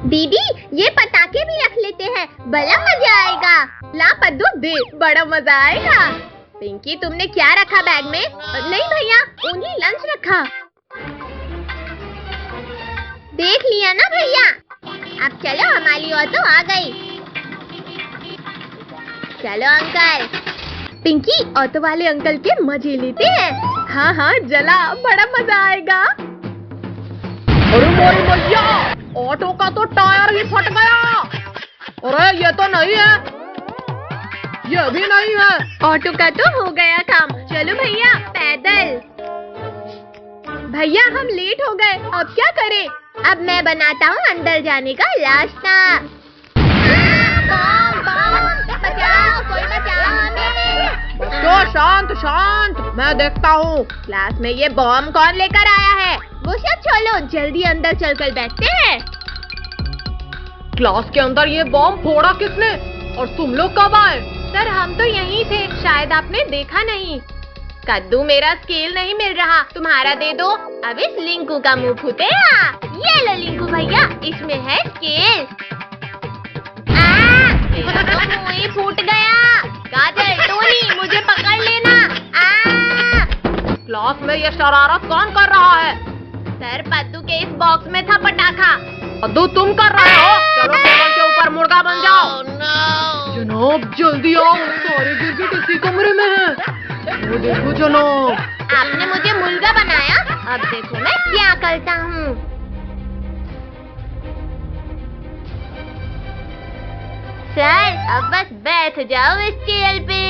दीदी ये पटाखे भी रख लेते हैं, बड़ा मजा आएगा। ला पद्दू दे, बड़ा मजा आएगा। पिंकी तुमने क्या रखा बैग में? नहीं भैया, ओनली लंच रखा। देख लिया ना भैया। अब चलो हमारी ऑटो आ गई। चलो अंकल। पिंकी ऑटो वाले अंकल के मजे लेते हैं। हाँ हाँ जला, बड़ा मजा आएगा। अरे मोरी भैया, ऑटो का तो टायर ही फट गया। अरे ये तो नहीं है, ये भी नहीं है। ऑटो का तो हो गया काम। चलो भैया पैदल। भैया हम लेट हो गए, अब क्या करें? अब मैं बनाता हूँ अंदर जाने का रास्ता। बचाओ, कोई बचाओ हमें। बच्चों शांत शांत, मैं देखता हूँ। क्लास में ये बॉम्ब कौन लेकर आया है? वो सब छोड़ो, जल्दी अंदर चलकर बैठते हैं। क्लास के अंदर ये बॉम्ब फोड़ा किसने? और तुम लोग कब आए? सर हम तो यहीं थे, शायद आपने देखा नहीं। कद्दू मेरा स्केल नहीं मिल रहा, तुम्हारा दे दो। अब इस लिंकू का मुंह फूटेगा। ये लो लिंकू भैया, इसमें है स्केल। मेरा तो मुंह ही फूट गया। काजल, टोनी, मुझे पकड़ लेना। क्लास में ये शरारत कौन कर रहा है? सर पद्दू के इस बॉक्स में था पटाखा। पद्दू तुम कर रहे हो? चलो टेबल के ऊपर मुर्गा बन जाओ। जनाब जल्दी आओ, सारे गिरगिट इसी कमरे में हैं। वो देखो जनाब। आपने मुझे मुर्गा बनाया, अब देखो मैं क्या करता हूँ। सर अब बस बैठ जाओ इस चेयर पे।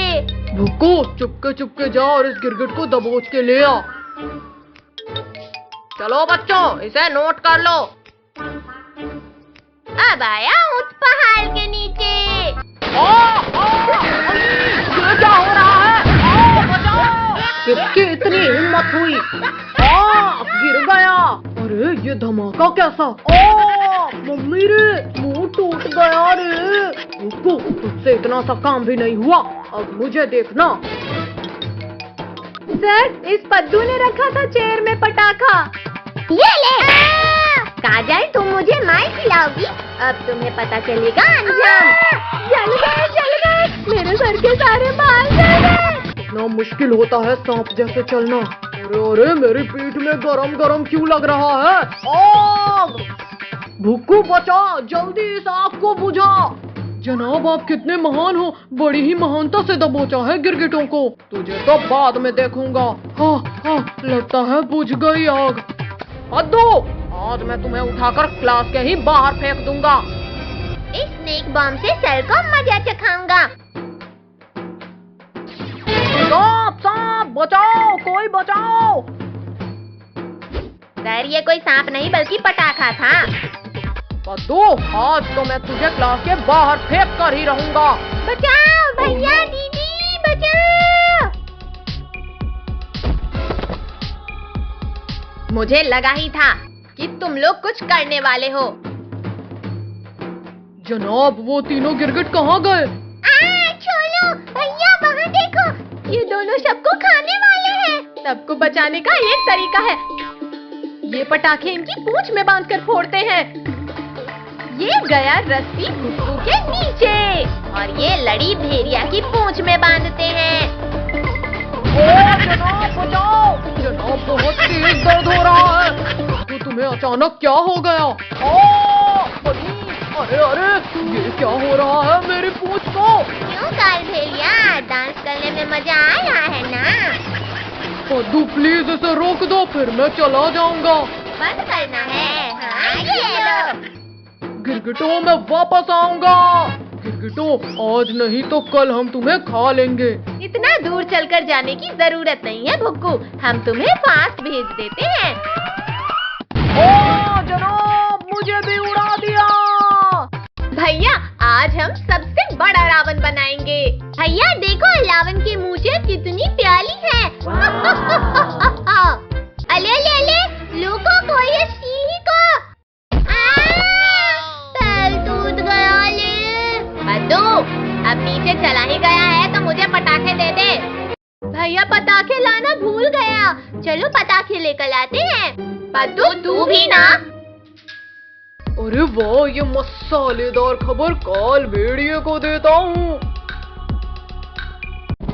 भुक्को चुपके चुपके जाओ और इस गिरगिट को दबोच के ले आ। चलो बच्चों, इसे नोट कर लो। अब आया उस पहाड़ के नीचे। ये क्या हो रहा है? बचाओ! किसकी इतनी हिम्मत हुई? गिर गया। अरे ये धमाका कैसा? मम्मी रे, मुंह टूट गया रे। रुको, तुझसे इतना सा काम भी नहीं हुआ, अब मुझे देखना। सर इस पद्दू ने रखा था चेयर में पटाखा। ये ले। काजल तुम मुझे मार खिलाओगी, अब तुम्हें पता चलेगा अंजाम। जल गए, मेरे सर के सारे बाल जल गए। इतना मुश्किल होता है सांप जैसे चलना। अरे अरे मेरी पीठ में गरम गरम क्यों लग रहा है? आग! भुक्कू बचा, जल्दी इस आग को बुझा। जनाब आप कितने महान हो, बड़ी ही महानता से दबोचा है गिरगिटों को। तुझे तो बाद में देखूंगा। हाँ हाँ, लगता है बुझ गई आग। पद्दू, आज मैं तुम्हें उठाकर क्लास के ही बाहर फेंक दूंगा। इस स्नेक बॉम्ब से सर को मजा चखाऊंगा। सांप सांप, बचाओ, कोई बचाओ। सर ये कोई सांप नहीं बल्कि पटाखा था। पद्दू, आज तो मैं तुझे क्लास के बाहर फेंक कर ही रहूंगा। बचाओ भैया, दीदी बचाओ। मुझे लगा ही था कि तुम लोग कुछ करने वाले हो। जनाब वो तीनों गिरगिट कहाँ गए? छोड़ो भैया, वहाँ देखो, ये दोनों सबको खाने वाले हैं। सबको बचाने का एक तरीका है, ये पटाखे इनकी पूंछ में बांधकर फोड़ते हैं। ये गया रस्सी भुक्कू के नीचे और ये लड़ी भेड़िया की पूंछ में बांधते हैं। जनाब बचाओ, जनाब बहुत तेज दर्द हो रहा है। तो तुम्हें अचानक क्या हो गया? अरे अरे ये क्या हो रहा है मेरी पूंछ को? क्यों काल भेड़िया, डांस करने में मजा आ रहा है ना? पद्दू प्लीज इसे रोक दो, फिर मैं चला जाऊंगा। बंद करना है। हाँ ये लो। गिरगिटों मैं वापस आऊंगा। गिरगिटों आज नहीं तो कल हम तुम्हें खा लेंगे। इतना दूर चलकर जाने की जरूरत नहीं है भुक्कू, हम तुम्हें फास्ट भेज देते हैं। ओ जनाब मुझे भी उड़ा दिया। भैया आज हम सबसे बड़ा रावण बनाएंगे। भैया देखो रावण की मूंछें कितनी प्यारी है। अले अले अले, लोगों को ये सीढ़ी को। पैर टूट गया ले। पद्दू अब नीचे चला ही गया है तो मुझे पटाखे दे दे। भैया पटाखे लाना भूल गया, चलो पटाखे लेकर आते हैं। पद्दू तू भी ना। अरे वाह, ये मसालेदार खबर काल भेड़िए को देता हूँ।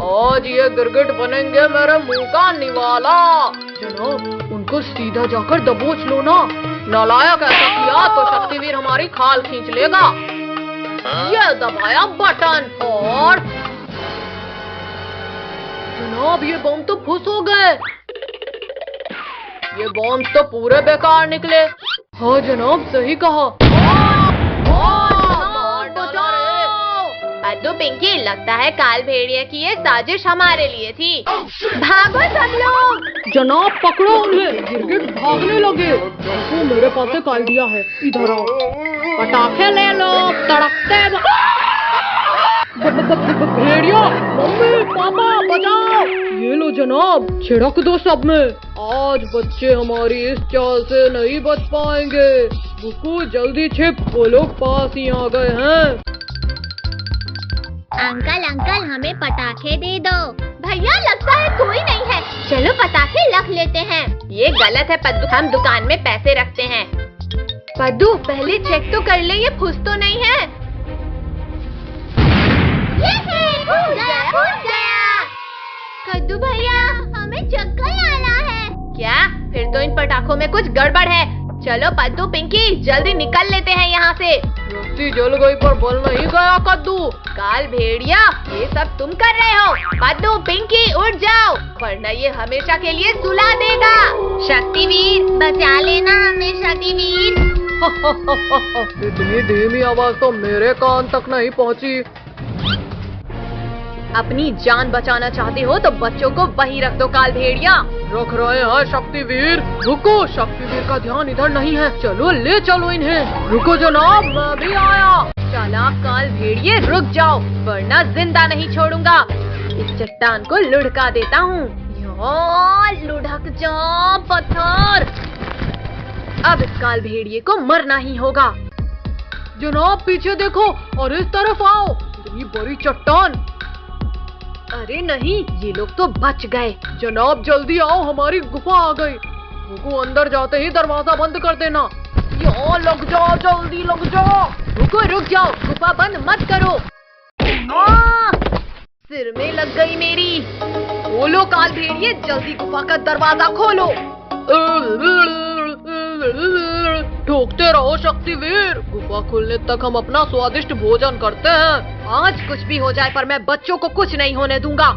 आज ये गिरगिट बनेंगे मेरे मुंह का निवाला। जनाब, उनको सीधा जाकर दबोच लो ना। नालायक ऐसा किया तो शक्तिवीर हमारी खाल खींच लेगा। ये दबाया बटन और जनाब, ये बम तो फुस हो गए। ये बॉम्ब तो पूरे बेकार निकले। हाँ जनाब, सही कहा। पद्दू पिंकी, लगता है काल भेड़िया की ये साजिश हमारे लिए थी। भागो सब लोग। जनाब, पकड़ो उन्हें। गिरगिट भागने लगे। वो मेरे पास से काल दिया है, इधर आओ। पटाखे ले लो, तड़कते भेड़िया। मम्मी पापा बचाओ। ये लो जनाब, छिड़क दो सब में। आज बच्चे हमारी इस चाल से नहीं बच पाएंगे। बुकू जल्दी छिप, वो लोग पास ही आ गए हैं। अंकल अंकल, हमें पटाखे दे दो। भैया, लगता है कोई नहीं है। चलो पटाखे रख लेते हैं। ये गलत है पद्दू, हम दुकान में पैसे रखते हैं। पद्दू, पहले चेक तो कर ले ये फुस तो नहीं है। फूट गया। कद्दू भैया, हमें चक्कर आना है। क्या? फिर तो इन पटाखों में कुछ गड़बड़ है। चलो पद्दू पिंकी, जल्दी निकल लेते हैं यहाँ से। रस्सी जल गई पर बल नहीं गया कद्दू। काल भेड़िया, ये सब तुम कर रहे हो। पद्दू पिंकी, उठ जाओ, वरना ये हमेशा के लिए सुला देगा। शक्तिवीर, बचा लेना हमें शक्तिवीर। इतनी धीमी आवाज तो मेरे कान तक नहीं पहुँची। अपनी जान बचाना चाहते हो तो बच्चों को वहीं रख दो काल भेड़िया। रख रहे हैं शक्तिवीर। रुको, शक्तिवीर का ध्यान इधर नहीं है। चलो ले चलो इन्हें। रुको जनाब, मैं भी आया। चालाक काल भेड़िए, रुक जाओ, वरना जिंदा नहीं छोड़ूंगा। इस चट्टान को लुढ़का देता हूँ। लुढ़क जा पत्थर। अब इस काल भेड़िए को मरना ही होगा। जनाब, पीछे देखो और इस तरफ आओ। इतनी बड़ी चट्टान। अरे नहीं, ये लोग तो बच गए। जनाब, जल्दी आओ, हमारी गुफा आ गई। रुको, अंदर जाते ही दरवाजा बंद कर देना। यहाँ लग जाओ, जल्दी लग जाओ। रुक जाओ, गुफा बंद मत करो। सिर में लग गई मेरी। खोलो काल भेड़िए, जल्दी गुफा का दरवाजा खोलो। ठोकते रहो शक्तिवीर। गुफा खुलने तक हम अपना स्वादिष्ट भोजन करते हैं। आज कुछ भी हो जाए पर मैं बच्चों को कुछ नहीं होने दूंगा।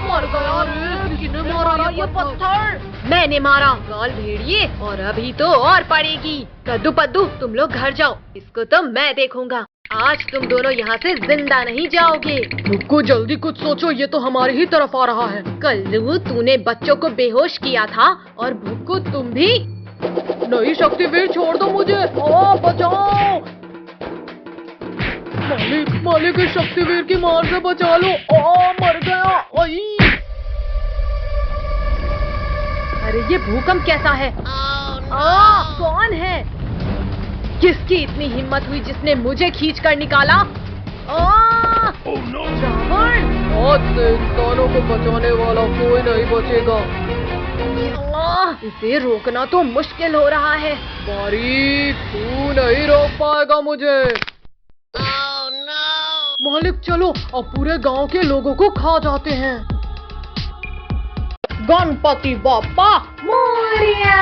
मर गया रे, किसने मारा ये पत्थर? मैंने मारा काल भेड़िए, और अभी तो और पड़ेगी। कद्दू पद्दू, तुम लोग घर जाओ, इसको तो मैं देखूंगा। आज तुम दोनों यहाँ से जिंदा नहीं जाओगे। रुको, जल्दी कुछ सोचो, ये तो हमारी ही तरफ आ रहा है। कल्लू, तूने बच्चों को बेहोश किया था, और भुक्कू तुम भी। नहीं शक्तिवीर, छोड़ दो मुझे। बचाओ। मालिक इस शक्तिवीर की मार से बचा लो। मर गया। अरे ये भूकंप कैसा है? कौन है? किसकी इतनी हिम्मत हुई जिसने मुझे खींच कर निकाला? रावण! आज से इंसानों को बचाने वाला कोई नहीं बचेगा। इसे रोकना तो मुश्किल हो रहा है। बारीक, तू नहीं रोक पाएगा मुझे। मालिक, चलो अब पूरे गांव के लोगों को खा जाते हैं। गणपति बाप्पा मोरिया।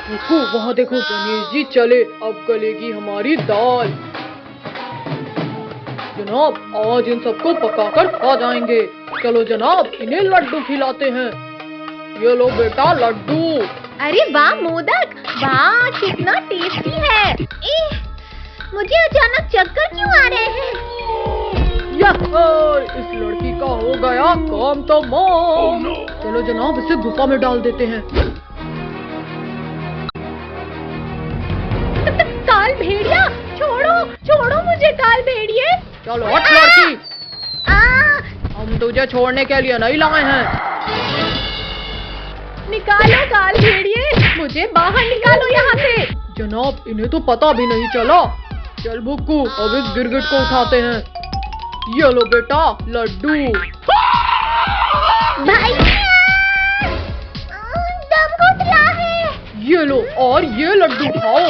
देखो, वहाँ देखो, गणेश जी चले। अब गलेगी हमारी दाल। जनाब, आज इन सबको पकाकर खा जाएंगे। चलो जनाब, इन्हें लड्डू खिलाते हैं। ये लो बेटा, लड्डू। अरे वाह मोदक, वाह कितना टेस्टी है। मुझे अचानक चक्कर क्यों आ रहे हैं? इस लड़की का हो गया काम तमाम। चलो जनाब, इसे गुफा में डाल देते हैं। काल भेड़िया, छोड़ो मुझे काल भेड़िए। चलो हट लड़की, हम तुझे छोड़ने के लिए नहीं लाए हैं। निकालो काल भेड़िए, मुझे बाहर निकालो यहाँ से। जनाब, इन्हें तो पता भी नहीं चला। चल बुक्कू, अब इस गिरगिट को उठाते हैं। ये लो बेटा, लड्डू। भैया! और ये लड्डू खाओ।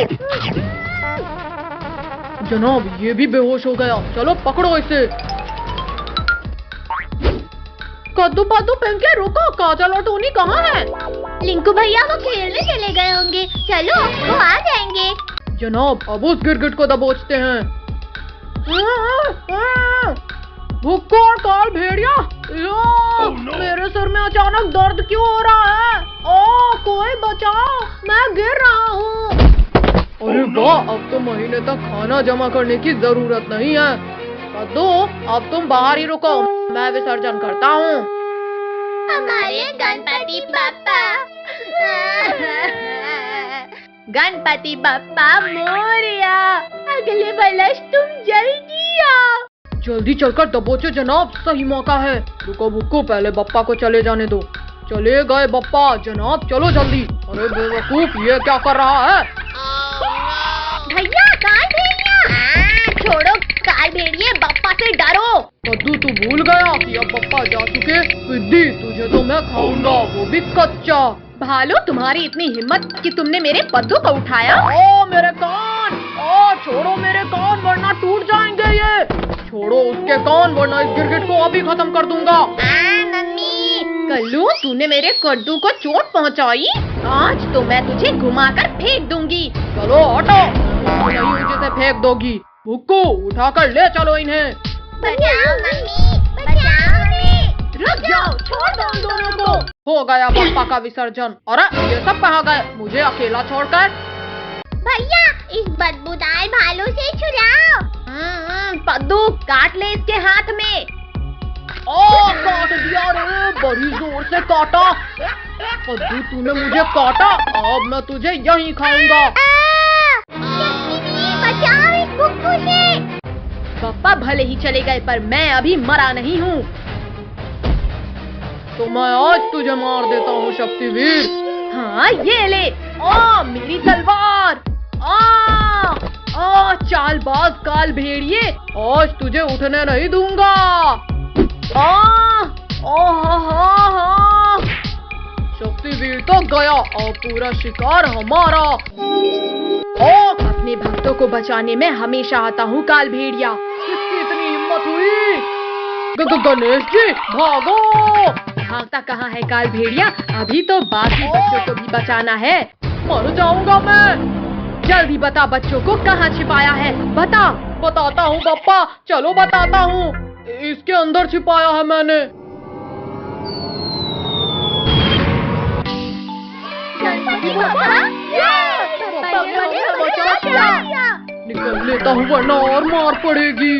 जनाब ये भी बेहोश हो गया, चलो पकड़ो इसे। कद्दू पद्दू पिंकी रुको, काजल और टोनी कहाँ है? लिंकू भैया वो खेलने चले गए होंगे, चलो वो आ जाएंगे। जनाब अब उस गिरगिट को दबोचते हैं। भुक्को और काल भेड़िया, मेरे सर में अचानक दर्द क्यों हो रहा है? ओ कोई बचाओ, मैं गिर रहा हूँ। अरे वाह, अब तो महीने तक खाना जमा करने की जरूरत नहीं है। कद्दू अब तुम बाहर ही रुको, मैं विसर्जन करता हूँ। हमारे गणपति बप्पा गणपति बप्पा मोरया, अगले वर्ष तुम जल्दी आओ। जल्दी चलकर दबोचो जनाब, सही मौका है। रुको भुक्को, पहले बप्पा को चले जाने दो। चले गए बप्पा, जनाब चलो जल्दी। अरे बेवकूफ, ये क्या कर रहा है? भैया काल भेड़िया, छोड़ो काल भेड़िए, बप्पा से डरो। कद्दू तू भूल गया कि अब बप्पा जा चुके। सिद्धि तुझे तो मैं खाऊंगा, वो भी कच्चा। भालू तुम्हारी इतनी हिम्मत कि तुमने मेरे पद्दू को उठाया। ओ मेरे कान, ओ छोड़ो मेरे कान वरना टूट जाएंगे ये। छोड़ो उसके कान वरना इस गिरगिट को अभी खत्म कर दूंगा। मम्मी, कल्लू तूने मेरे कद्दू को चोट पहुंचाई, आज तो मैं तुझे घुमाकर फेंक दूंगी। चलो हटो, नहीं जिसे फेंक दोगी। भुक्को उठाकर ले चलो इन्हें। बचाओ मम्मी, बचाओ हमें। रुक जाओ, छोड़ दो उन दोनों को। हो गया बप्पा का विसर्जन। अरे ये सब कहाँ गए, मुझे अकेला छोड़कर? भैया इस बदबूदार भालू से छुड़ाओ। पद्दू काट ले इसके हाथ में। ओ काट दिया रे, बड़ी जोर से काटा। कद्दू तूने मुझे काटा, अब मैं तुझे यहीं खाऊंगा। बचाओ इस भुक्कू से। बप्पा भले ही चले गए पर मैं अभी मरा नहीं हूँ। तो मैं आज तुझे मार देता हूँ शक्तिवीर। हाँ ये ले, ओ मेरी तलवार। चालबाज काल भेड़िए, आज तुझे उठने नहीं दूंगा। शक्तिवीर तो गया, अब पूरा शिकार हमारा। अपने भक्तों को बचाने में हमेशा आता हूँ काल भेड़िया। किसकी इतनी हिम्मत हुई? गणेश जी भागो। भागता कहाँ है काल भेड़िया, अभी तो बाकी बच्चों को भी बचाना है। मर जाऊंगा मैं। जल्दी बता बच्चों को कहाँ छिपाया है, बता। बताता हूँ बप्पा, चलो बताता हूँ। इसके अंदर छिपाया है मैंने। निकल लेता हूँ वरना और मार पड़ेगी।